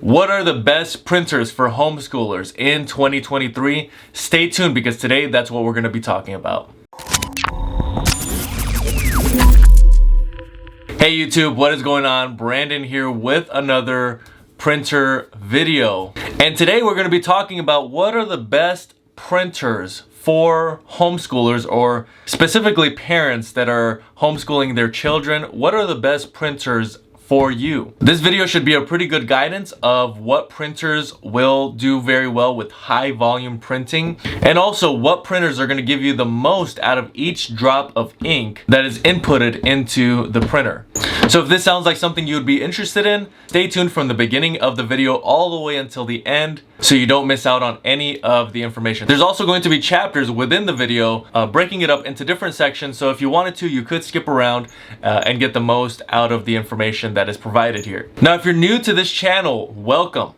What are the best printers for homeschoolers in 2023? Stay tuned because today that's what we're going to be talking about. Hey YouTube, what is going on? Brandon here with another printer video. And today we're going to be talking about what are the best printers for homeschoolers, or specifically parents that are homeschooling their children. What are the best printers for you? This video should be a pretty good guidance of what printers will do very well with high volume printing, and also what printers are going to give you the most out of each drop of ink that is inputted into the printer. So if this sounds like something you would be interested in, stay tuned from the beginning of the video all the way until the end so you don't miss out on any of the information. There's also going to be chapters within the video breaking it up into different sections, so if you wanted to, you could skip around and get the most out of the information that is provided here. Now, if you're new to this channel, welcome.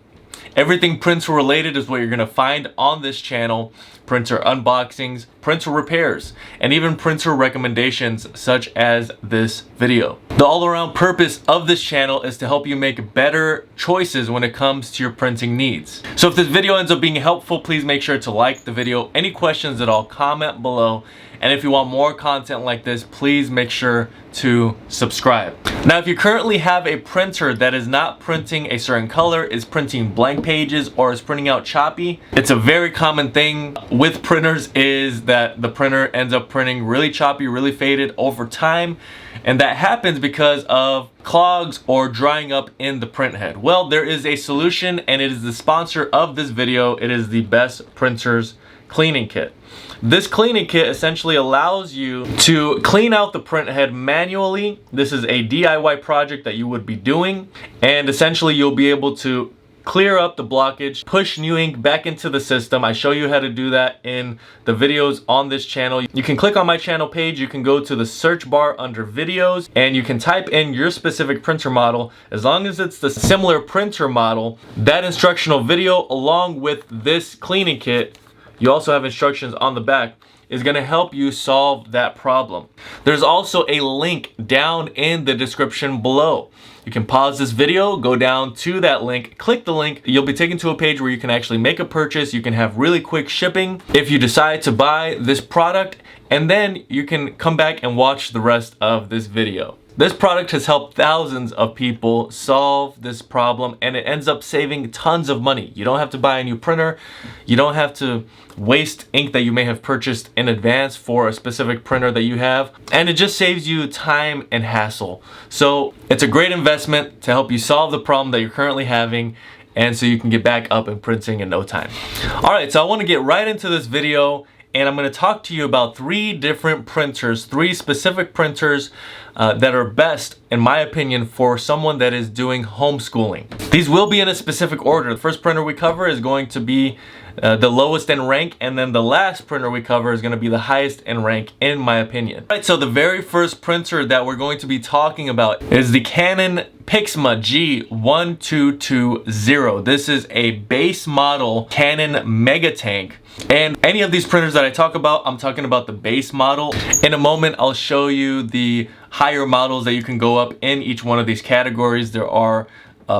Everything printer related is what you're going to find on this channel. Printer unboxings, printer repairs, and even printer recommendations such as this video. The all-around purpose of this channel is to help you make better choices when it comes to your printing needs. So if this video ends up being helpful, please make sure to like the video. Any questions at all, comment below. And if you want more content like this, please make sure to subscribe. Now, if you currently have a printer that is not printing a certain color, is printing blank pages, or is printing out choppy, it's a very common thing with printers is that the printer ends up printing really choppy, really faded over time. And that happens because of clogs or drying up in the print head. Well, there is a solution, and it is the sponsor of this video. It is the Best Printers Cleaning Kit. This cleaning kit essentially allows you to clean out the print head manually. This is a DIY project that you would be doing, and essentially you'll be able to clear up the blockage, push new ink back into the system. I show you how to do that in the videos on this channel. You can click on my channel page, you can go to the search bar under videos, and you can type in your specific printer model. As long as it's the similar printer model, that instructional video along with this cleaning kit, you also have instructions on the back, is going to help you solve that problem. There's also a link down in the description below. You can pause this video, go down to that link, click the link. You'll be taken to a page where you can actually make a purchase. You can have really quick shipping if you decide to buy this product, and then you can come back and watch the rest of this video. This product has helped thousands of people solve this problem, and it ends up saving tons of money. You don't have to buy a new printer. You don't have to waste ink that you may have purchased in advance for a specific printer that you have. And it just saves you time and hassle. So it's a great investment to help you solve the problem that you're currently having, and so you can get back up and printing in no time. All right, so I want to get right into this video, and I'm going to talk to you about three different printers, three specific printers that are best, in my opinion, for someone that is doing homeschooling. These will be in a specific order. The first printer we cover is going to be the lowest in rank, and then the last printer we cover is going to be the highest in rank, in my opinion. All right, so the very first printer that we're going to be talking about is the Canon G1220. This is a base model Canon MegaTank. And any of these printers that I talk about, I'm talking about the base model. In a moment, I'll show you the higher models that you can go up in each one of these categories. There are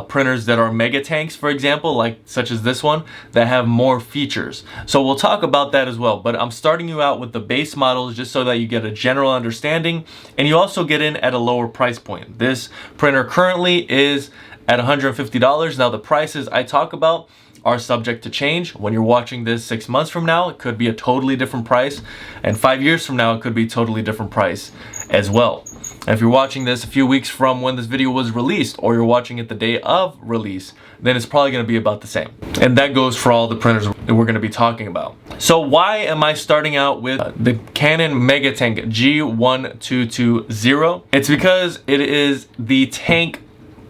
printers that are MegaTanks, for example, such as this one, that have more features. So we'll talk about that as well. But I'm starting you out with the base models just so that you get a general understanding, and you also get in at a lower price point. This printer currently is at $150. Now, the prices I talk about are subject to change. When you're watching this 6 months from now, it could be a totally different price, and 5 years from now, it could be a totally different price as well. And if you're watching this a few weeks from when this video was released, or you're watching it the day of release, then it's probably going to be about the same. And that goes for all the printers that we're going to be talking about. So why am I starting out with the Canon MegaTank G1220? It's because it is the tank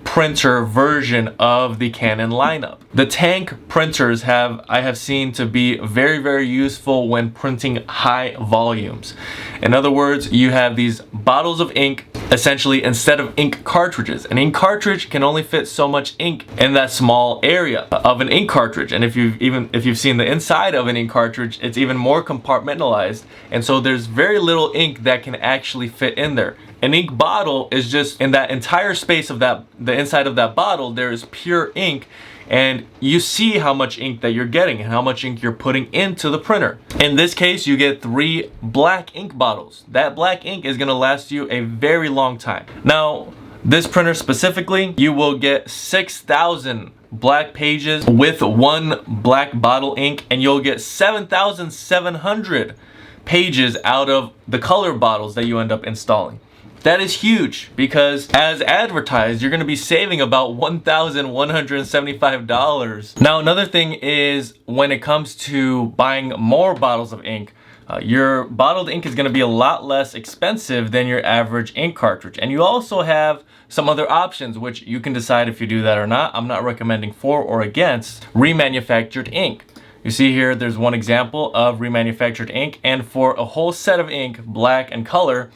printer version of the Canon lineup. The tank printers I have seen to be very, very useful when printing high volumes. In other words, you have these bottles of ink essentially instead of ink cartridges. An ink cartridge can only fit so much ink in that small area of an ink cartridge. And if you've seen the inside of an ink cartridge, it's even more compartmentalized. And so there's very little ink that can actually fit in there. An ink bottle is just in that entire space of the inside of that bottle, there is pure ink. and you see how much ink that you're getting and how much ink you're putting into the printer. In this case, you get 3 black ink bottles. That black ink is gonna last you a very long time. Now, this printer specifically, you will get 6,000 black pages with 1 black bottle ink, and you'll get 7,700 pages out of the color bottles that you end up installing. That is huge, because as advertised, you're gonna be saving about $1,175. Now, another thing is when it comes to buying more bottles of ink, your bottled ink is gonna be a lot less expensive than your average ink cartridge. And you also have some other options, which you can decide if you do that or not. I'm not recommending for or against remanufactured ink. You see here, there's one example of remanufactured ink, and for a whole set of ink, black and color,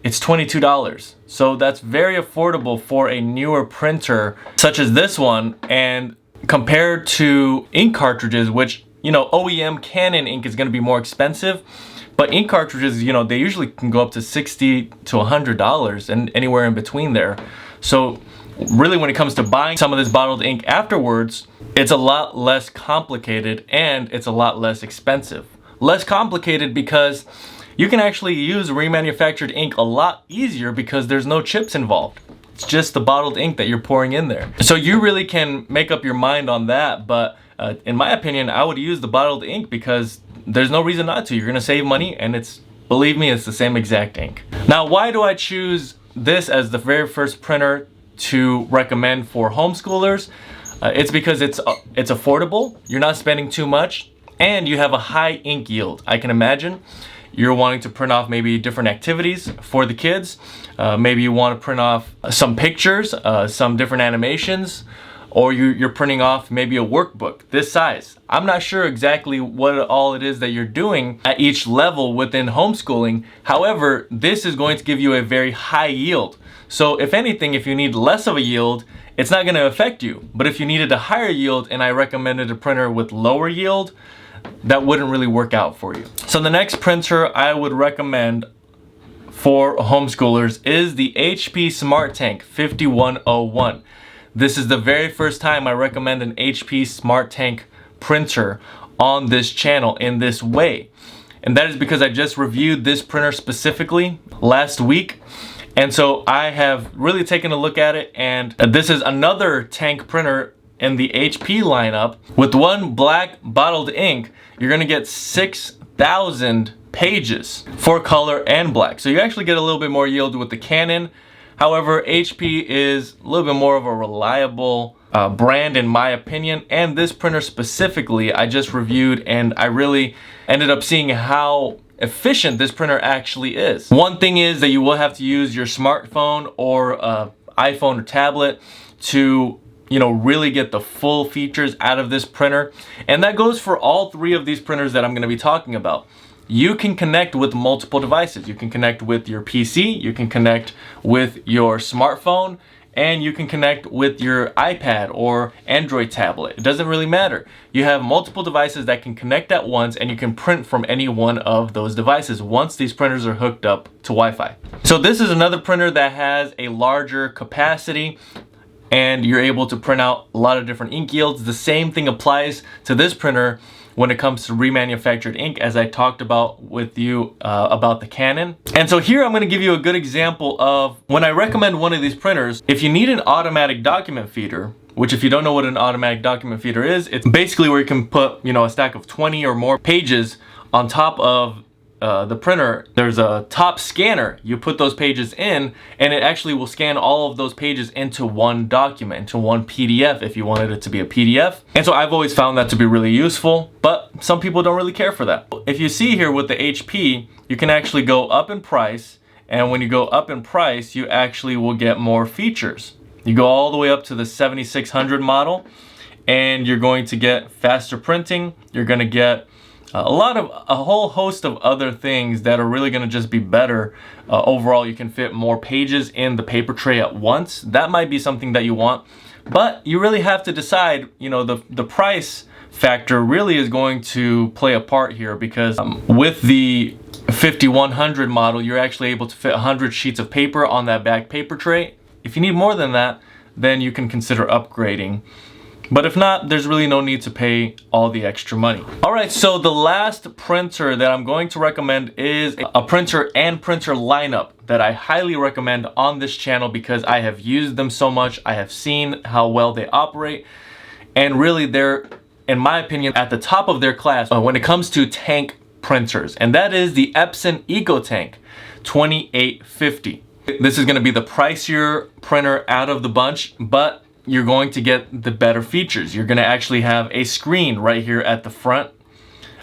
it's $22. So that's very affordable for a newer printer such as this one, and compared to ink cartridges, which, you know, OEM Canon ink is gonna be more expensive, but ink cartridges, you know, they usually can go up to $60 to $100 and anywhere in between there. So really, when it comes to buying some of this bottled ink afterwards, it's a lot less complicated and it's a lot less expensive. Less complicated because you can actually use remanufactured ink a lot easier because there's no chips involved. It's just the bottled ink that you're pouring in there. So you really can make up your mind on that, but in my opinion, I would use the bottled ink because there's no reason not to. You're gonna save money, and it's, believe me, it's the same exact ink. Now, why do I choose this as the very first printer to recommend for homeschoolers? It's because it's affordable, you're not spending too much, and you have a high ink yield. I can imagine you're wanting to print off maybe different activities for the kids. Maybe you want to print off some pictures, some different animations, or you're printing off maybe a workbook this size. I'm not sure exactly what all it is that you're doing at each level within homeschooling. However, this is going to give you a very high yield. So if anything, if you need less of a yield, it's not going to affect you. But if you needed a higher yield and I recommended a printer with lower yield, that wouldn't really work out for you. So the next printer I would recommend for homeschoolers is the HP SmartTank 5101. This is the very first time I recommend an HP SmartTank printer on this channel in this way. And that is because I just reviewed this printer specifically last week. And so I have really taken a look at it, and this is another tank printer in the HP lineup. With 1 black bottled ink, you're gonna get 6,000 pages for color and black. So you actually get a little bit more yield with the Canon. However, HP is a little bit more of a reliable brand in my opinion, and this printer specifically I just reviewed, and I really ended up seeing how efficient this printer actually is. One thing is that you will have to use your smartphone or iPhone or tablet to, you know, really get the full features out of this printer, and that goes for all 3 of these printers that I'm going to be talking about. You can connect with multiple devices. You can connect with your PC, you can connect with your smartphone, and you can connect with your iPad or Android tablet. It doesn't really matter. You have multiple devices that can connect at once, and you can print from any one of those devices once these printers are hooked up to Wi-Fi. So this is another printer that has a larger capacity, and you're able to print out a lot of different ink yields. The same thing applies to this printer when it comes to remanufactured ink, as I talked about with you about the Canon. And so here I'm gonna give you a good example of when I recommend one of these printers. If you need an automatic document feeder, which if you don't know what an automatic document feeder is, it's basically where you can put, you know, a stack of 20 or more pages on top of the printer. There's a top scanner. You put those pages in, and it actually will scan all of those pages into one document, into one PDF if you wanted it to be a PDF. And so I've always found that to be really useful, but some people don't really care for that. If you see here with the HP, you can actually go up in price, and when you go up in price, you actually will get more features. You go all the way up to the 7600 model, and you're going to get faster printing. You're going to get a whole host of other things that are really going to just be better. Overall, you can fit more pages in the paper tray at once. That might be something that you want, but you really have to decide, you know, the price factor really is going to play a part here, because with the 5100 model, you're actually able to fit 100 sheets of paper on that back paper tray. If you need more than that, then you can consider upgrading. But if not, there's really no need to pay all the extra money. All right, so the last printer that I'm going to recommend is a printer and printer lineup that I highly recommend on this channel because I have used them so much. I have seen how well they operate, and really they're, in my opinion, at the top of their class when it comes to tank printers, and that is the Epson Eco Tank 2850. This is going to be the pricier printer out of the bunch, but you're going to get the better features. You're going to actually have a screen right here at the front,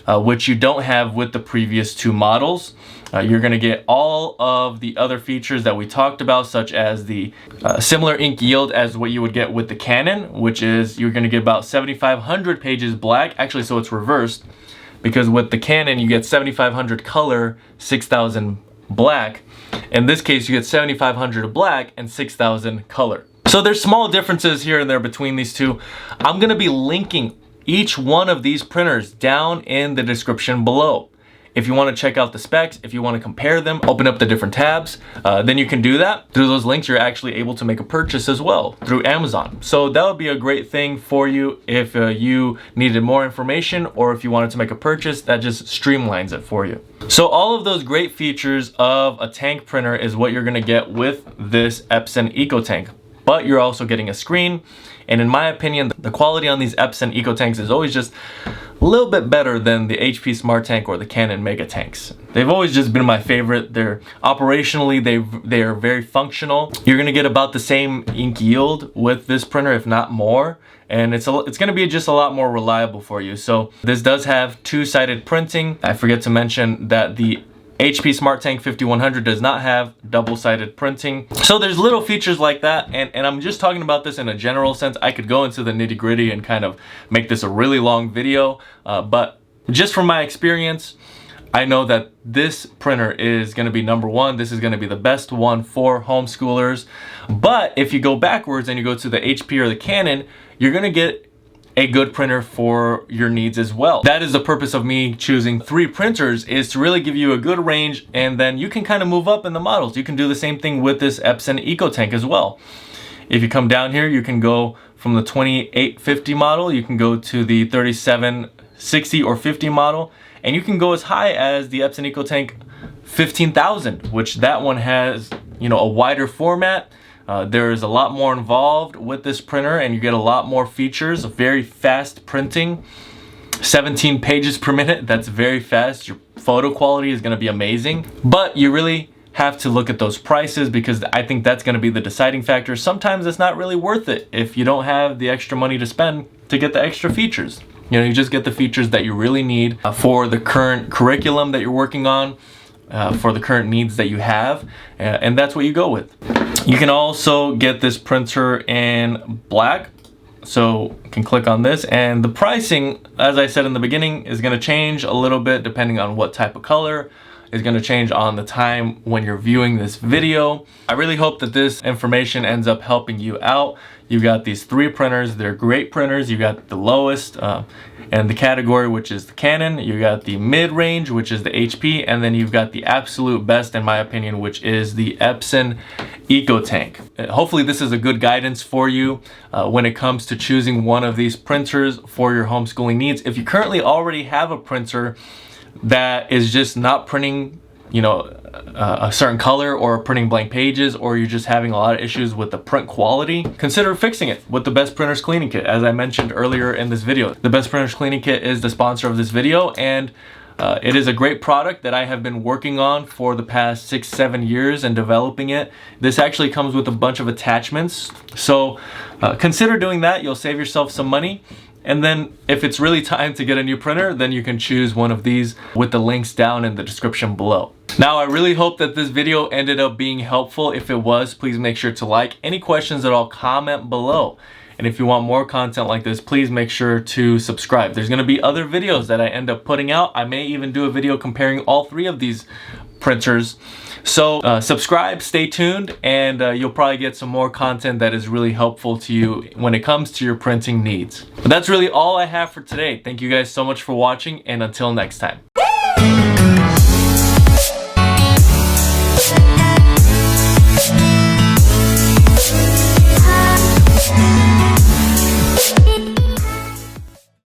which you don't have with the previous two models. You're going to get all of the other features that we talked about, such as the similar ink yield as what you would get with the Canon, which is you're going to get about 7,500 pages black. Actually, so it's reversed, because with the Canon you get 7,500 color, 6,000 black. In this case, you get 7,500 black and 6,000 color. So there's small differences here and there between these two. I'm going to be linking each one of these printers down in the description below. If you want to check out the specs, if you want to compare them, open up the different tabs, then you can do that. Through those links, you're actually able to make a purchase as well through Amazon. So that would be a great thing for you if you needed more information, or if you wanted to make a purchase, that just streamlines it for you. So all of those great features of a tank printer is what you're going to get with this Epson Eco Tank. But you're also getting a screen, and in my opinion, the quality on these Epson Eco Tanks is always just a little bit better than the HP Smart Tank or the Canon MegaTanks. They've always just been my favorite. They're operationally, they are very functional. You're gonna get about the same ink yield with this printer, if not more, and it's gonna be just a lot more reliable for you. So this does have two-sided printing. I forget to mention that the HP Smart Tank 5100 does not have double-sided printing. So there's little features like that, and I'm just talking about this in a general sense. I could go into the nitty-gritty and kind of make this a really long video, but just from my experience, I know that this printer is going to be number one. This is going to be the best one for homeschoolers. But if you go backwards and you go to the HP or the Canon, you're going to get a good printer for your needs as well. That is the purpose of me choosing 3 printers, is to really give you a good range, and then you can kind of move up in the models. You can do the same thing with this Epson Eco Tank as well. If you come down here, you can go from the 2850 model, you can go to the 3760 or 50 model, and you can go as high as the Epson Eco Tank 15,000, which that one has, you know, a wider format. There is a lot more involved with this printer, and you get a lot more features. Very fast printing, 17 pages per minute. That's very fast. Your photo quality is going to be amazing, but you really have to look at those prices, because I think that's going to be the deciding factor. Sometimes it's not really worth it if you don't have the extra money to spend to get the extra features. You know, you just get the features that you really need for the current curriculum that you're working on, for the current needs that you have, and that's what you go with. You can also get this printer in black, so you can click on this, and the pricing, as I said in the beginning, is going to change a little bit depending on what type of color. Is going to change on the time when you're viewing this video. I really hope that this information ends up helping you out. You've got these 3 printers. They're great printers. You got the lowest and the category, which is the Canon. You got the mid-range, which is the HP, and then you've got the absolute best, in my opinion, which is the Epson Eco Tank. Hopefully this is a good guidance for you when it comes to choosing one of these printers for your homeschooling needs. If you currently already have a printer that is just not printing, you know, a certain color, or printing blank pages, or you're just having a lot of issues with the print quality, consider fixing it with the Best Printers Cleaning Kit. As I mentioned earlier in this video, the Best Printers Cleaning Kit is the sponsor of this video, and it is a great product that I have been working on for the past 6-7 years and developing it. This actually comes with a bunch of attachments, so consider doing that. You'll save yourself some money. And then if it's really time to get a new printer, then you can choose one of these with the links down in the description below. Now, I really hope that this video ended up being helpful. If it was, please make sure to like. Any questions at all, comment below. And if you want more content like this, please make sure to subscribe. There's going to be other videos that I end up putting out. I may even do a video comparing all 3 of these printers. So subscribe, stay tuned, and you'll probably get some more content that is really helpful to you when it comes to your printing needs. But that's really all I have for today. Thank you guys so much for watching, and until next time.